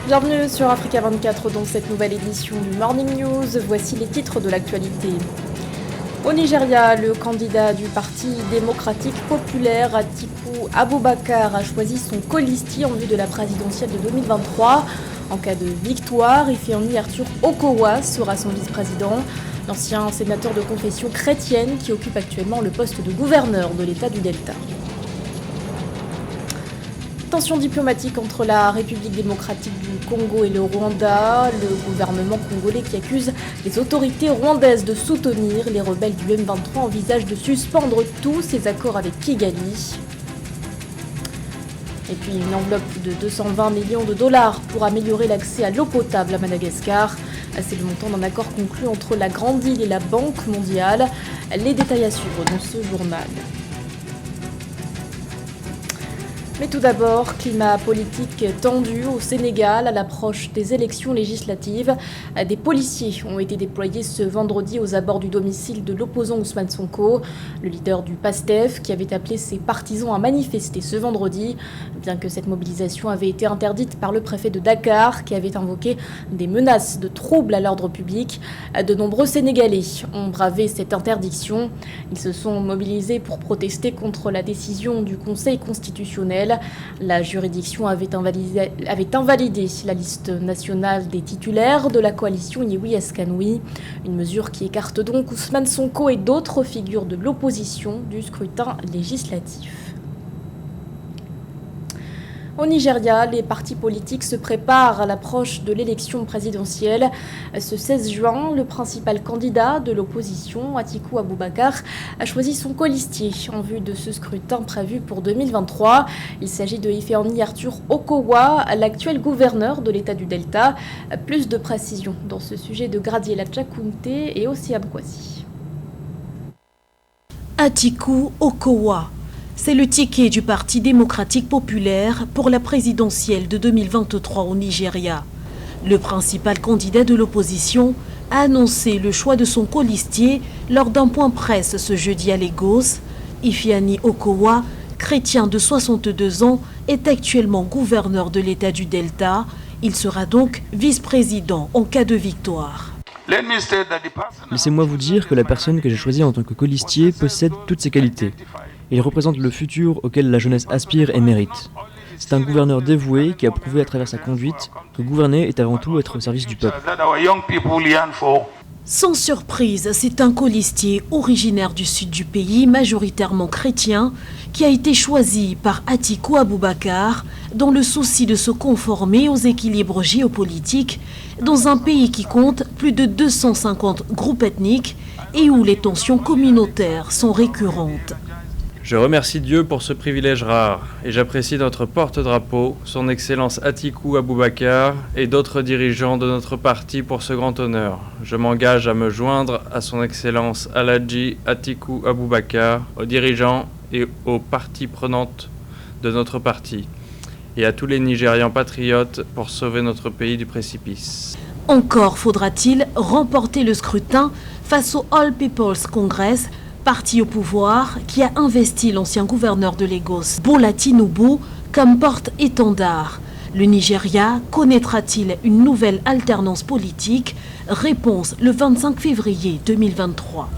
Bienvenue sur Africa 24 dans cette nouvelle édition du Morning News. Voici les titres de l'actualité. Au Nigeria, le candidat du Parti démocratique populaire Atiku Abubakar a choisi son colistier en vue de la présidentielle de 2023. En cas de victoire, Ifeanyi Arthur Okowa sera son vice-président. L'ancien sénateur de confession chrétienne qui occupe actuellement le poste de gouverneur de l'État du Delta. Tensions diplomatiques entre la République démocratique du Congo et le Rwanda. Le gouvernement congolais qui accuse les autorités rwandaises de soutenir les rebelles du M23 envisage de suspendre tous ses accords avec Kigali. Et puis une enveloppe de 220 millions de dollars pour améliorer l'accès à l'eau potable à Madagascar. C'est le montant d'un accord conclu entre la Grande Île et la Banque mondiale. Les détails à suivre dans ce journal. Mais tout d'abord, climat politique tendu au Sénégal à l'approche des élections législatives. Des policiers ont été déployés ce vendredi aux abords du domicile de l'opposant Ousmane Sonko, le leader du PASTEF, qui avait appelé ses partisans à manifester ce vendredi, bien que cette mobilisation avait été interdite par le préfet de Dakar, qui avait invoqué des menaces de troubles à l'ordre public. De nombreux Sénégalais ont bravé cette interdiction. Ils se sont mobilisés pour protester contre la décision du Conseil constitutionnel. La juridiction avait invalidé la liste nationale des titulaires de la coalition Yewi Askanoui, une mesure qui écarte donc Ousmane Sonko et d'autres figures de l'opposition du scrutin législatif. Au Nigeria, les partis politiques se préparent à l'approche de l'élection présidentielle. Ce 16 juin, le principal candidat de l'opposition, Atiku Abubakar, a choisi son colistier en vue de ce scrutin prévu pour 2023. Il s'agit de Ifeanyi Arthur Okowa, l'actuel gouverneur de l'État du Delta. Plus de précisions dans ce sujet de Gradiela Tchakounte et Ossiam Kwasi. Atiku Okowa. C'est le ticket du Parti démocratique populaire pour la présidentielle de 2023 au Nigeria. Le principal candidat de l'opposition a annoncé le choix de son colistier lors d'un point presse ce jeudi à Lagos. Ifeanyi Okowa, chrétien de 62 ans, est actuellement gouverneur de l'État du Delta. Il sera donc vice-président en cas de victoire. Laissez-moi vous dire que la personne que j'ai choisie en tant que colistier possède toutes ces qualités. Il représente le futur auquel la jeunesse aspire et mérite. C'est un gouverneur dévoué qui a prouvé à travers sa conduite que gouverner est avant tout être au service du peuple. Sans surprise, c'est un colistier originaire du sud du pays, majoritairement chrétien, qui a été choisi par Atiku Abubakar dans le souci de se conformer aux équilibres géopolitiques dans un pays qui compte plus de 250 groupes ethniques et où les tensions communautaires sont récurrentes. Je remercie Dieu pour ce privilège rare et j'apprécie notre porte-drapeau, son Excellence Atiku Abubakar et d'autres dirigeants de notre parti pour ce grand honneur. Je m'engage à me joindre à son Excellence Alhaji Atiku Abubakar, aux dirigeants et aux parties prenantes de notre parti et à tous les Nigérians patriotes pour sauver notre pays du précipice. Encore faudra-t-il remporter le scrutin face au All People's Congress, parti au pouvoir qui a investi l'ancien gouverneur de Lagos, Bola Tinubu, comme porte-étendard. Le Nigeria connaîtra-t-il une nouvelle alternance politique? Réponse le 25 février 2023.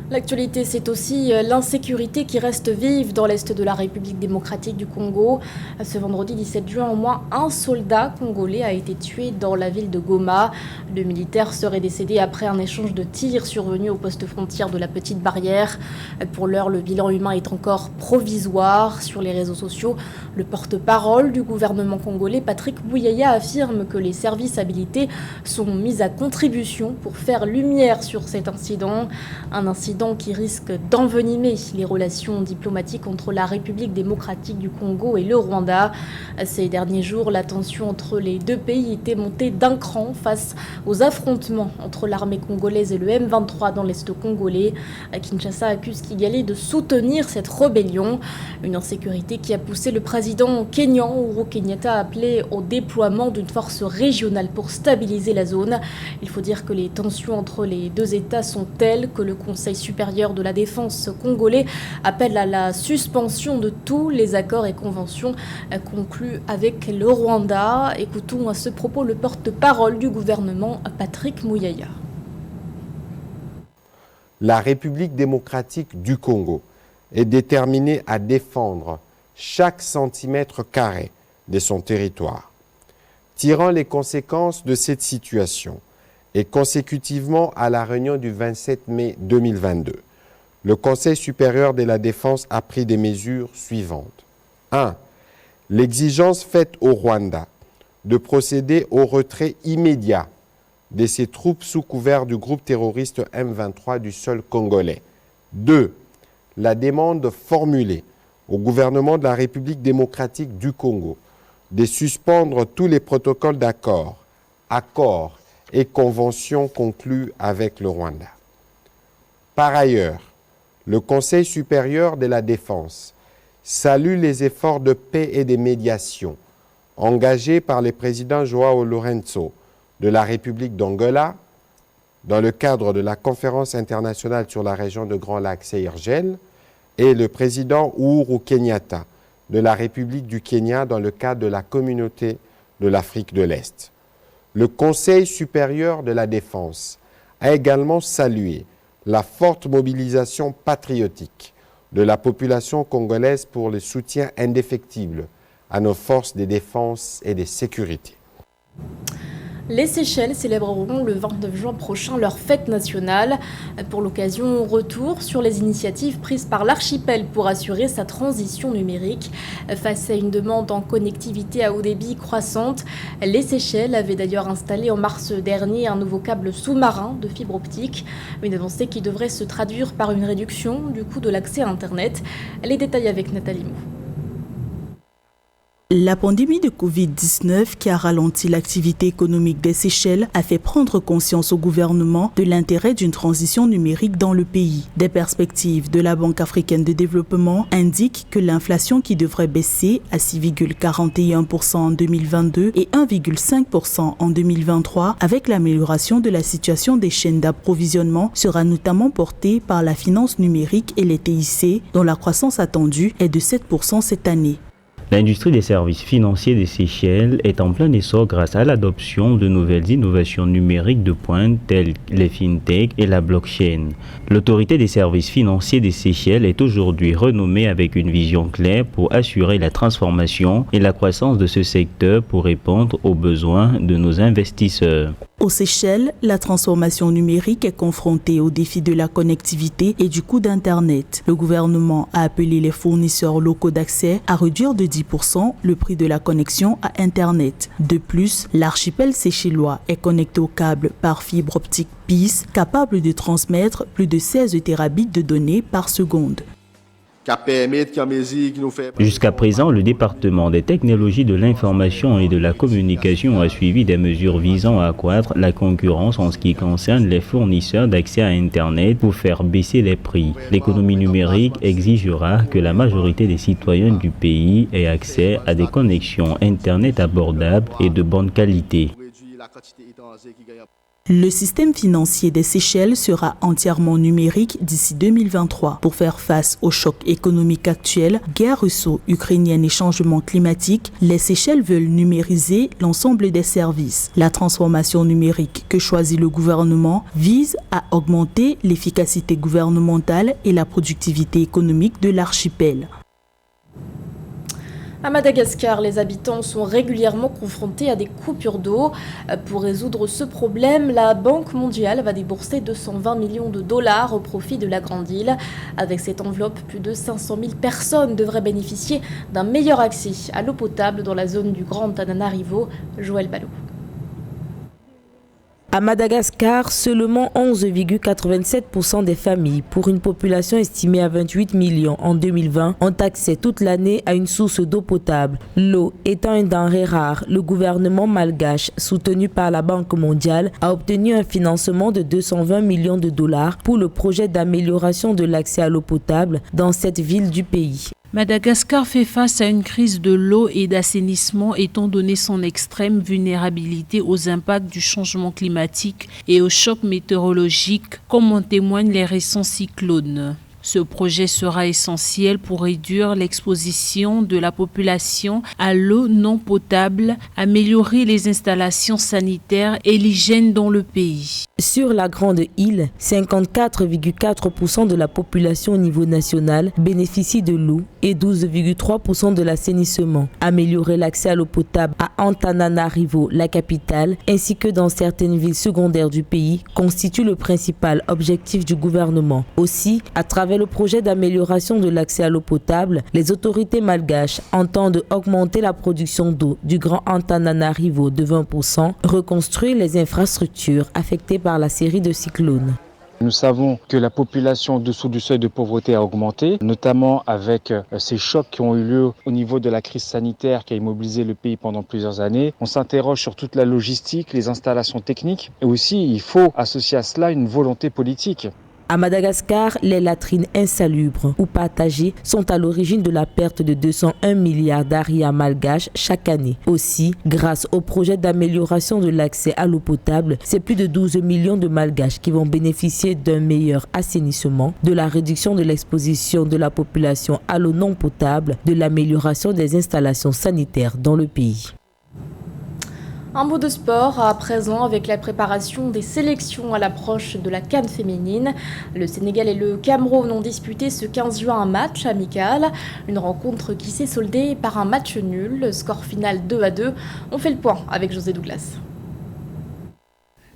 L'actualité, c'est aussi l'insécurité qui reste vive dans l'est de la République démocratique du Congo. Ce vendredi 17 juin, au moins un soldat congolais a été tué dans la ville de Goma. Le militaire serait décédé après un échange de tirs survenu au poste frontière de la Petite Barrière. Pour l'heure, le bilan humain est encore provisoire. Sur les réseaux sociaux, le porte-parole du gouvernement congolais, Patrick Bouyaya, affirme que les services habilités sont mis à contribution pour faire lumière sur cet incident. Un incident qui risque d'envenimer les relations diplomatiques entre la République démocratique du Congo et le Rwanda. Ces derniers jours, la tension entre les deux pays était montée d'un cran face aux affrontements entre l'armée congolaise et le M23 dans l'Est congolais. Kinshasa accuse Kigali de soutenir cette rébellion. Une insécurité qui a poussé le président kényan Uhuru Kenyatta à appeler au déploiement d'une force régionale pour stabiliser la zone. Il faut dire que les tensions entre les deux États sont telles que le Conseil suprême supérieur de la défense congolais appelle à la suspension de tous les accords et conventions conclus avec le Rwanda. Écoutons à ce propos le porte-parole du gouvernement, Patrick Muyaya. La République démocratique du Congo est déterminée à défendre chaque centimètre carré de son territoire. Tirant les conséquences de cette situation et consécutivement à la réunion du 27 mai 2022, le Conseil supérieur de la défense a pris des mesures suivantes. 1. L'exigence faite au Rwanda de procéder au retrait immédiat de ses troupes sous couvert du groupe terroriste M23 du sol congolais. 2. La demande formulée au gouvernement de la République démocratique du Congo de suspendre tous les protocoles d'accord, accords et conventions conclus avec le Rwanda. Par ailleurs, le Conseil supérieur de la défense salue les efforts de paix et de médiation engagés par le président João Lourenço de la République d'Angola dans le cadre de la conférence internationale sur la région de Grand Lac CIRGL et le président Uhuru Kenyatta de la République du Kenya dans le cadre de la communauté de l'Afrique de l'Est. Le Conseil supérieur de la défense a également salué la forte mobilisation patriotique de la population congolaise pour le soutien indéfectible à nos forces de défense et de sécurité. Les Seychelles célébreront le 29 juin prochain leur fête nationale. Pour l'occasion, retour sur les initiatives prises par l'archipel pour assurer sa transition numérique. Face à une demande en connectivité à haut débit croissante, les Seychelles avaient d'ailleurs installé en mars dernier un nouveau câble sous-marin de fibre optique. Une avancée qui devrait se traduire par une réduction du coût de l'accès à Internet. Les détails avec Nathalie Mou. La pandémie de Covid-19 qui a ralenti l'activité économique des Seychelles a fait prendre conscience au gouvernement de l'intérêt d'une transition numérique dans le pays. Des perspectives de la Banque africaine de développement indiquent que l'inflation qui devrait baisser à 6,41% en 2022 et 1,5% en 2023 avec l'amélioration de la situation des chaînes d'approvisionnement sera notamment portée par la finance numérique et les TIC dont la croissance attendue est de 7% cette année. L'industrie des services financiers des Seychelles est en plein essor grâce à l'adoption de nouvelles innovations numériques de pointe telles les fintech et la blockchain. L'autorité des services financiers des Seychelles est aujourd'hui renommée avec une vision claire pour assurer la transformation et la croissance de ce secteur pour répondre aux besoins de nos investisseurs. Aux Seychelles, la transformation numérique est confrontée au défi de la connectivité et du coût d'Internet. Le gouvernement a appelé les fournisseurs locaux d'accès à réduire de 10% le prix de la connexion à Internet. De plus, l'archipel séchellois est connecté au câble par fibre optique PIS, capable de transmettre plus de 16 terabits de données par seconde. Jusqu'à présent, le département des technologies de l'information et de la communication a suivi des mesures visant à accroître la concurrence en ce qui concerne les fournisseurs d'accès à Internet pour faire baisser les prix. L'économie numérique exigera que la majorité des citoyens du pays aient accès à des connexions Internet abordables et de bonne qualité. Le système financier des Seychelles sera entièrement numérique d'ici 2023. Pour faire face au choc économique actuel, guerre russo-ukrainienne et changement climatique, les Seychelles veulent numériser l'ensemble des services. La transformation numérique que choisit le gouvernement vise à augmenter l'efficacité gouvernementale et la productivité économique de l'archipel. À Madagascar, les habitants sont régulièrement confrontés à des coupures d'eau. Pour résoudre ce problème, la Banque mondiale va débourser 220 millions de dollars au profit de la Grande Île. Avec cette enveloppe, plus de 500 000 personnes devraient bénéficier d'un meilleur accès à l'eau potable dans la zone du Grand Antananarivo. Joël Ballot. À Madagascar, seulement 11,87% des familles, pour une population estimée à 28 millions en 2020, ont accès toute l'année à une source d'eau potable. L'eau étant une denrée rare, le gouvernement malgache, soutenu par la Banque mondiale, a obtenu un financement de 220 millions de dollars pour le projet d'amélioration de l'accès à l'eau potable dans cette ville du pays. Madagascar fait face à une crise de l'eau et d'assainissement étant donné son extrême vulnérabilité aux impacts du changement climatique et aux chocs météorologiques, comme en témoignent les récents cyclones. Ce projet sera essentiel pour réduire l'exposition de la population à l'eau non potable, améliorer les installations sanitaires et l'hygiène dans le pays. Sur la grande île, 54,4% de la population au niveau national bénéficie de l'eau et 12,3% de l'assainissement. Améliorer l'accès à l'eau potable à Antananarivo, la capitale, ainsi que dans certaines villes secondaires du pays, constitue le principal objectif du gouvernement. Aussi, à travers le projet d'amélioration de l'accès à l'eau potable, les autorités malgaches entendent augmenter la production d'eau du Grand Antananarivo de 20%, reconstruire les infrastructures affectées par la série de cyclones. Nous savons que la population dessous du seuil de pauvreté a augmenté, notamment avec ces chocs qui ont eu lieu au niveau de la crise sanitaire qui a immobilisé le pays pendant plusieurs années. On s'interroge sur toute la logistique, les installations techniques et aussi il faut associer à cela une volonté politique. À Madagascar, les latrines insalubres ou partagées sont à l'origine de la perte de 201 milliards d'arias malgaches chaque année. Aussi, grâce au projet d'amélioration de l'accès à l'eau potable, c'est plus de 12 millions de malgaches qui vont bénéficier d'un meilleur assainissement, de la réduction de l'exposition de la population à l'eau non potable, de l'amélioration des installations sanitaires dans le pays. Un mot de sport à présent avec la préparation des sélections à l'approche de la CAN féminine. Le Sénégal et le Cameroun ont disputé ce 15 juin un match amical. Une rencontre qui s'est soldée par un match nul. Le score final 2-2. On fait le point avec José Douglas.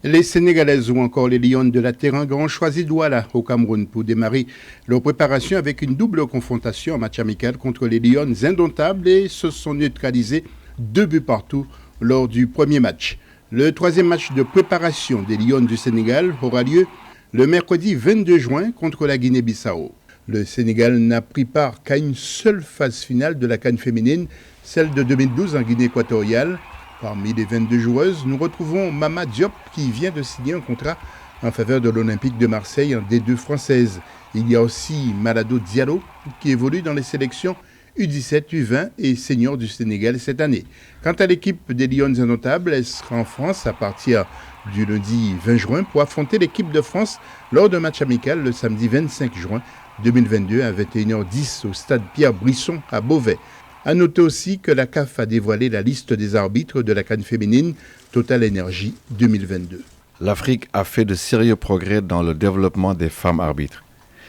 Les Sénégalaises ou encore les Lions de la Teranga ont choisi Douala au Cameroun pour démarrer leur préparation avec une double confrontation en match amical contre les Lions indomptables et se sont neutralisés 2 buts partout lors du premier match. Le troisième match de préparation des Lions du Sénégal aura lieu le mercredi 22 juin contre la Guinée-Bissau. Le Sénégal n'a pris part qu'à une seule phase finale de la CAN féminine, celle de 2012 en Guinée équatoriale. Parmi les 22 joueuses, nous retrouvons Mama Diop qui vient de signer un contrat en faveur de l'Olympique de Marseille en D2 française. Il y a aussi Malado Diallo qui évolue dans les sélections U17, U20 et senior du Sénégal cette année. Quant à l'équipe des Lions indomptables, elle sera en France à partir du lundi 20 juin pour affronter l'équipe de France lors d'un match amical le samedi 25 juin 2022 à 21h10 au stade Pierre-Brisson à Beauvais. À noter aussi que la CAF a dévoilé la liste des arbitres de la CAN féminine Total Energy 2022. L'Afrique a fait de sérieux progrès dans le développement des femmes arbitres.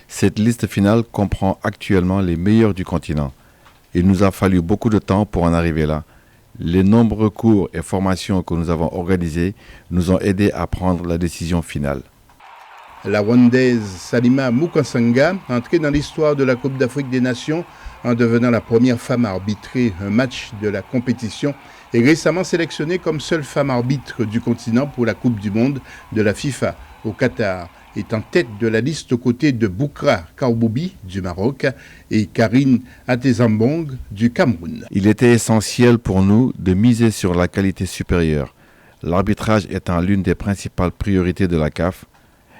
Cette liste finale comprend actuellement les meilleurs du continent. Il nous a fallu beaucoup de temps pour en arriver là. Les nombreux cours et formations que nous avons organisés nous ont aidés à prendre la décision finale. La Rwandaise Salima Mukansanga, entrée dans l'histoire de la Coupe d'Afrique des Nations en devenant la première femme à arbitrer un match de la compétition, est récemment sélectionnée comme seule femme arbitre du continent pour la Coupe du Monde de la FIFA au Qatar. Est en tête de la liste aux côtés de Boukra Karboubi du Maroc et Karine Atezambong du Cameroun. Il était essentiel pour nous de miser sur la qualité supérieure, l'arbitrage étant l'une des principales priorités de la CAF.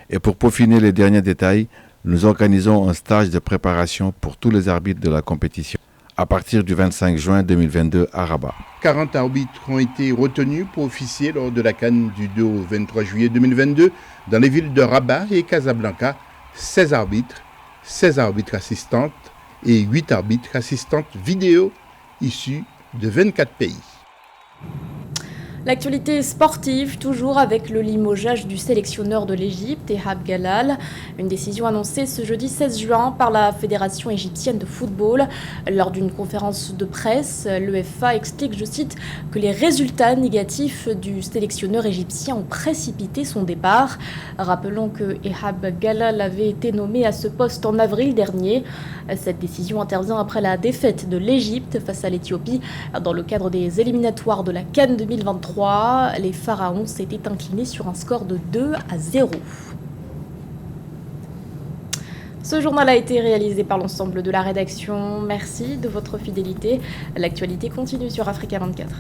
Et pour peaufiner les derniers détails, nous organisons un stage de préparation pour tous les arbitres de la compétition à partir du 25 juin 2022 à Rabat. 40 arbitres ont été retenus pour officier lors de la CAN du 2 au 23 juillet 2022 dans les villes de Rabat et Casablanca. 16 arbitres assistantes et 8 arbitres assistantes vidéo issus de 24 pays. L'actualité sportive, toujours avec le limogeage du sélectionneur de l'Égypte, Ehab Galal. Une décision annoncée ce jeudi 16 juin par la Fédération égyptienne de football. Lors d'une conférence de presse, l'UEFA explique, je cite, que les résultats négatifs du sélectionneur égyptien ont précipité son départ. Rappelons que Ehab Galal avait été nommé à ce poste en avril dernier. Cette décision intervient après la défaite de l'Égypte face à l'Éthiopie dans le cadre des éliminatoires de la CAN 2023. Les Pharaons s'étaient inclinés sur un score de 2-0. Ce journal a été réalisé par l'ensemble de la rédaction. Merci de votre fidélité. L'actualité continue sur Africa 24.